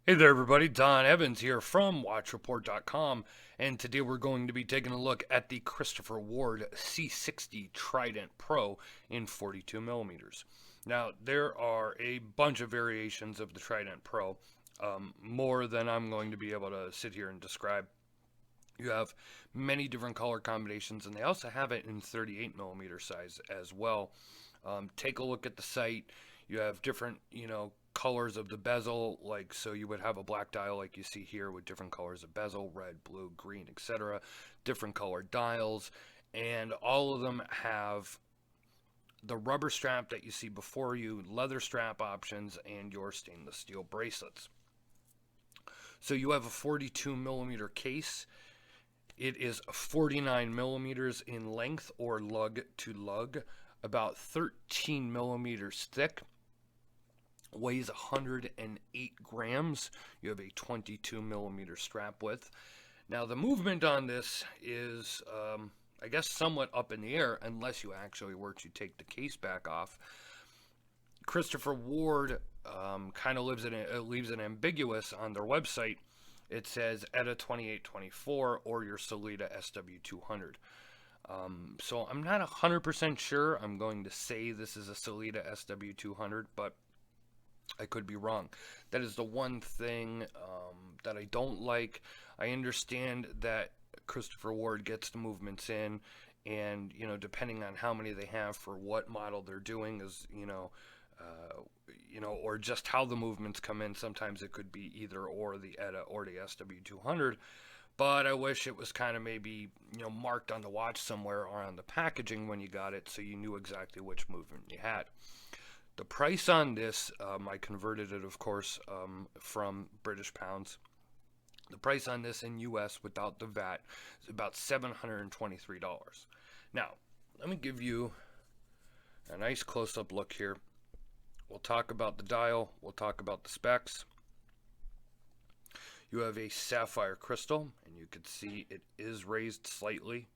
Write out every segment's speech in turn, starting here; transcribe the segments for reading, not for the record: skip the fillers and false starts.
Hey there, everybody. Don Evans here from WatchReport.com, and today we're going to be taking a look at the Christopher Ward C60 Trident Pro in 42 millimeters. Now, there are a bunch of variations of the Trident Pro, more than I'm going to be able to sit here and describe. You have many different color combinations, and they also have it in 38 millimeter size as well. Take a look at the site. You have different, colors of the bezel, like so you would have a black dial like you see here with different colors of bezel, red, blue, green, etc. Different colored dials, and all of them have the rubber strap that you see before you, leather strap options, and your stainless steel bracelets. So you have a 42 millimeter case. It is 49 millimeters in length or lug to lug, about 13 millimeters thick, weighs 108 grams. You have a 22 millimeter strap width. Now, the movement on this is, I guess, somewhat up in the air unless you actually were to take the case back off. Christopher Ward kind of leaves it ambiguous on their website. It says ETA 2824 or your Solita SW200. So I'm not 100% sure. I'm going to say this is a Solita SW200, but I could be wrong. That is the one thing that I don't like. I understand that Christopher Ward gets the movements in, and depending on how many they have for what model they're doing is or just how the movements come in. Sometimes it could be either or the ETA or the SW200. But I wish it was kind of maybe marked on the watch somewhere or on the packaging when you got it, so you knew exactly which movement you had. The price on this, I converted it, of course, from British pounds. The price on this in US without the VAT is about $723. Now, let me give you a nice close-up look here. We'll talk about the dial. We'll talk about the specs. You have a sapphire crystal, and you can see it is raised slightly,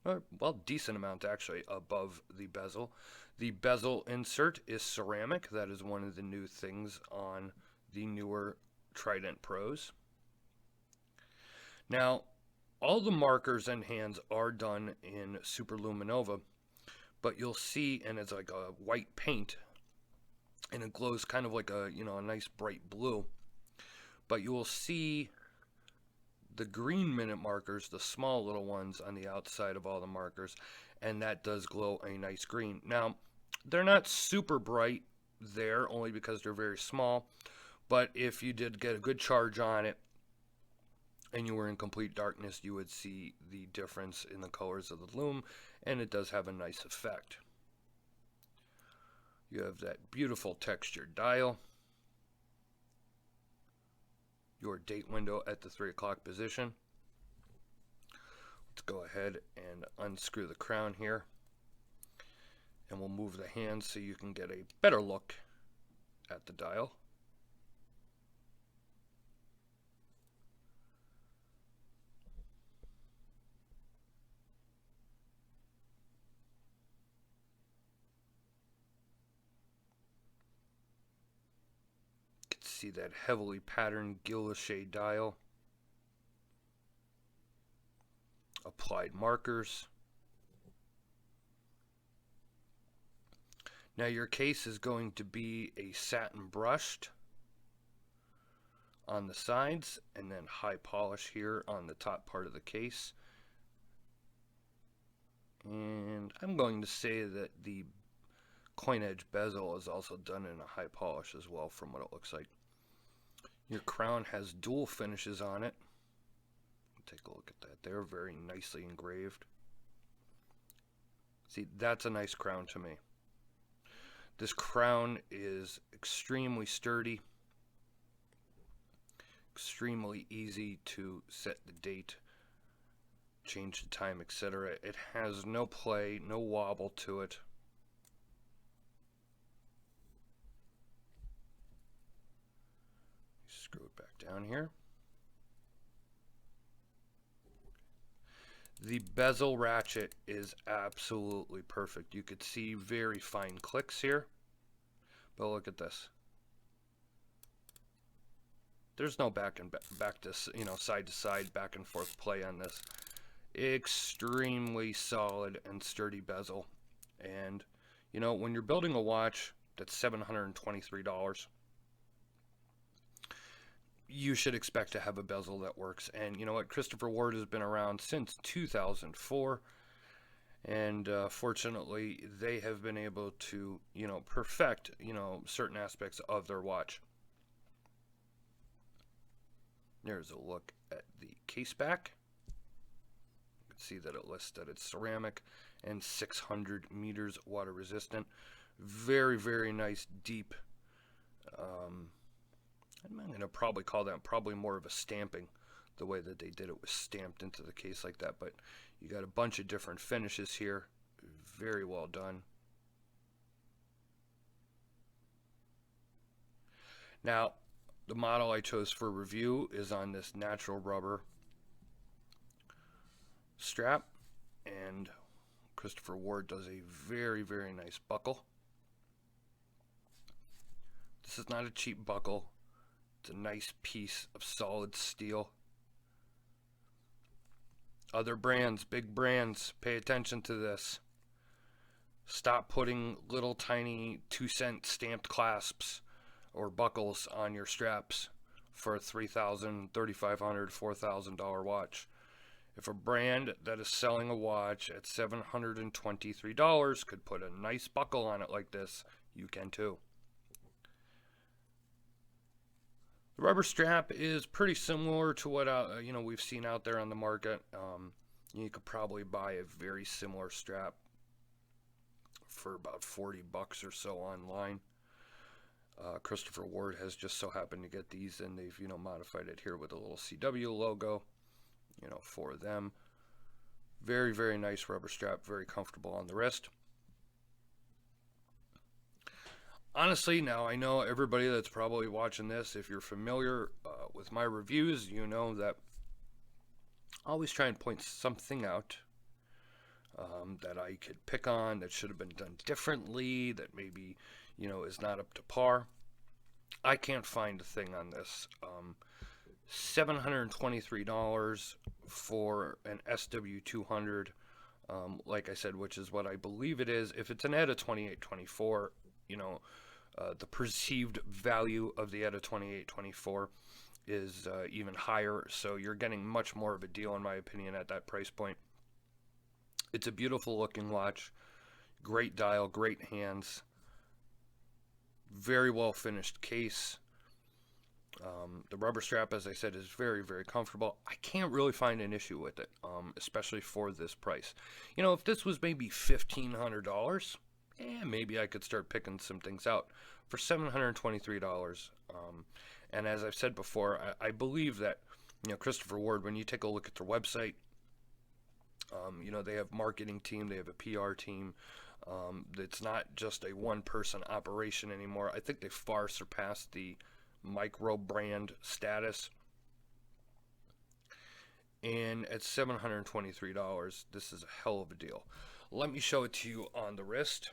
well, decent amount actually, above the bezel. The bezel insert is ceramic. That is one of the new things on the newer Trident Pros. Now, all the markers and hands are done in Superluminova, but you'll see, and it's like a white paint, and it glows kind of like a nice bright blue. But you will see the green minute markers, the small little ones on the outside of all the markers, and that does glow a nice green. Now, they're not super bright there, only because they're very small, but if you did get a good charge on it and you were in complete darkness, you would see the difference in the colors of the lume, and it does have a nice effect. You have that beautiful textured dial, your date window at the 3 o'clock position. Let's go ahead and unscrew the crown here, and we'll move the hands so you can get a better look at the dial. See that heavily patterned guilloche dial, applied markers. Now your case is going to be a satin brushed on the sides and then high polish here on the top part of the case. And I'm going to say that the coin edge bezel is also done in a high polish as well from what it looks like. Your crown has dual finishes on it. Take a look at that. They're very nicely engraved. See, that's a nice crown to me. This crown is extremely sturdy, extremely easy to set the date, change the time, etc. It has no play, no wobble to it. Screw it back down here. The bezel ratchet is absolutely perfect. You could see very fine clicks here, but look at this. There's no back to side to side, back and forth play on this. Extremely solid and sturdy bezel. And when you're building a watch that's $723, you should expect to have a bezel that works. And you know what? Christopher Ward has been around since 2004. And fortunately, they have been able to, perfect, certain aspects of their watch. There's a look at the case back. You can see that it lists that it's ceramic and 600 meters water resistant. Very, very nice, deep. I'm going to probably call that probably more of a stamping. The way that they did it was stamped into the case like that. But you got a bunch of different finishes here. Very well done. Now, the model I chose for review is on this natural rubber strap, and Christopher Ward does a very, very nice buckle. This is not a cheap buckle. It's a nice piece of solid steel. Other brands, big brands, pay attention to this. Stop putting little tiny 2-cent stamped clasps or buckles on your straps for a $3,000, $3,500, $4,000 watch. If a brand that is selling a watch at $723 could put a nice buckle on it like this, you can too. The rubber strap is pretty similar to what we've seen out there on the market. You could probably buy a very similar strap for about $40 or so online. Christopher Ward has just so happened to get these, and they've modified it here with a little CW logo, for them. Very, very nice rubber strap, very comfortable on the wrist. Honestly, now I know everybody that's probably watching this, if you're familiar with my reviews, you know that I always try and point something out that I could pick on that should have been done differently, that maybe, is not up to par. I can't find a thing on this. $723 for an SW200, like I said, which is what I believe it is. If it's an ETA 2824, the perceived value of the ETA 2824 is even higher, so you're getting much more of a deal, in my opinion, at that price point. It's a beautiful looking watch, great dial, great hands, very well finished case. The rubber strap, as I said, is very, very comfortable. I can't really find an issue with it, especially for this price. If this was maybe $1,500, maybe I could start picking some things out. For $723, and as I've said before, I believe that Christopher Ward, when you take a look at their website, they have a marketing team, they have a PR team. It's not just a one-person operation anymore. I think they far surpassed the micro brand status. And at $723, this is a hell of a deal. Let me show it to you on the wrist.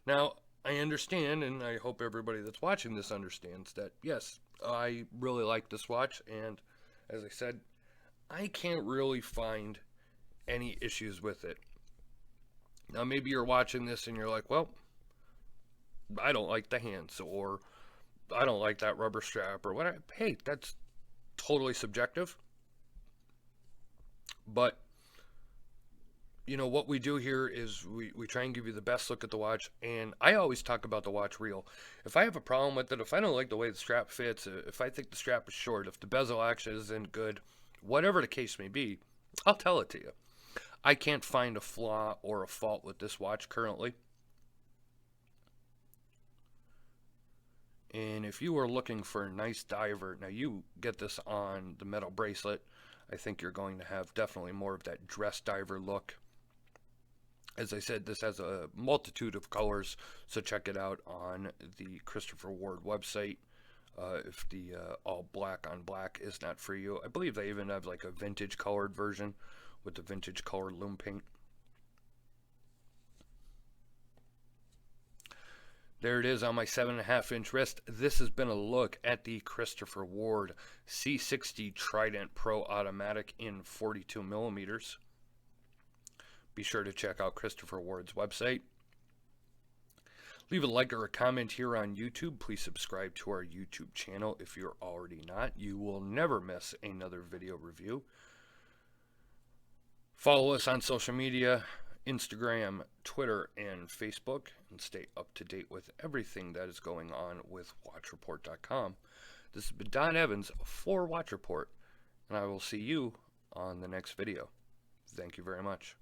Now, I understand, and I hope everybody that's watching this understands that, yes, I really like this watch, and as I said, I can't really find any issues with it. Now, maybe you're watching this and you're like, well, I don't like the hands, or I don't like that rubber strap, or whatever. Hey, that's totally subjective. But what we do here is we try and give you the best look at the watch, and I always talk about the watch reel. If I have a problem with it, if I don't like the way the strap fits, if I think the strap is short, if the bezel action isn't good, whatever the case may be, I'll tell it to you. I can't find a flaw or a fault with this watch currently. And if you are looking for a nice diver, now you get this on the metal bracelet, I think you're going to have definitely more of that dress diver look. As I said, this has a multitude of colors, so check it out on the Christopher Ward website. If the all black on black is not for you, I believe they even have like a vintage colored version with the vintage colored lume paint. There it is on my 7.5-inch wrist. This has been a look at the Christopher Ward C60 Trident Pro Automatic in 42 millimeters. Be sure to check out Christopher Ward's website. Leave a like or a comment here on YouTube. Please subscribe to our YouTube channel if you're already not. You will never miss another video review. Follow us on social media, Instagram, Twitter, and Facebook, and stay up to date with everything that is going on with WatchReport.com. This has been Don Evans for Watch Report, and I will see you on the next video. Thank you very much.